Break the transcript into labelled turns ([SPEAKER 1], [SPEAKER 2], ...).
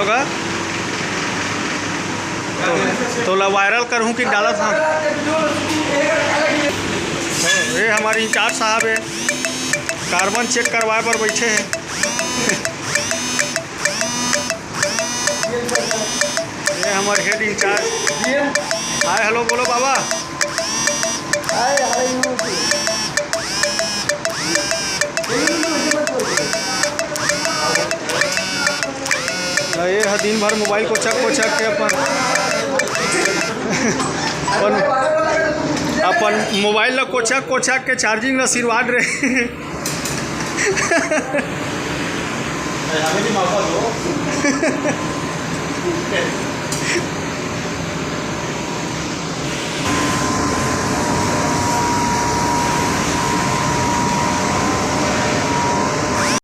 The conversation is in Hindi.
[SPEAKER 1] होगा तो वायरल करूँ कि डाला था। ये हमारे इंचार्ज साहब है, कार्बन चेक करवाए पर बैठे हैं। ये हमारे हेड इंचार्ज। हाय हेलो बोलो बाबा। ये है दिन भर मोबाइल को चक के अपन मोबाइल को चक के चार्जिंग ला सिरवाड रहे।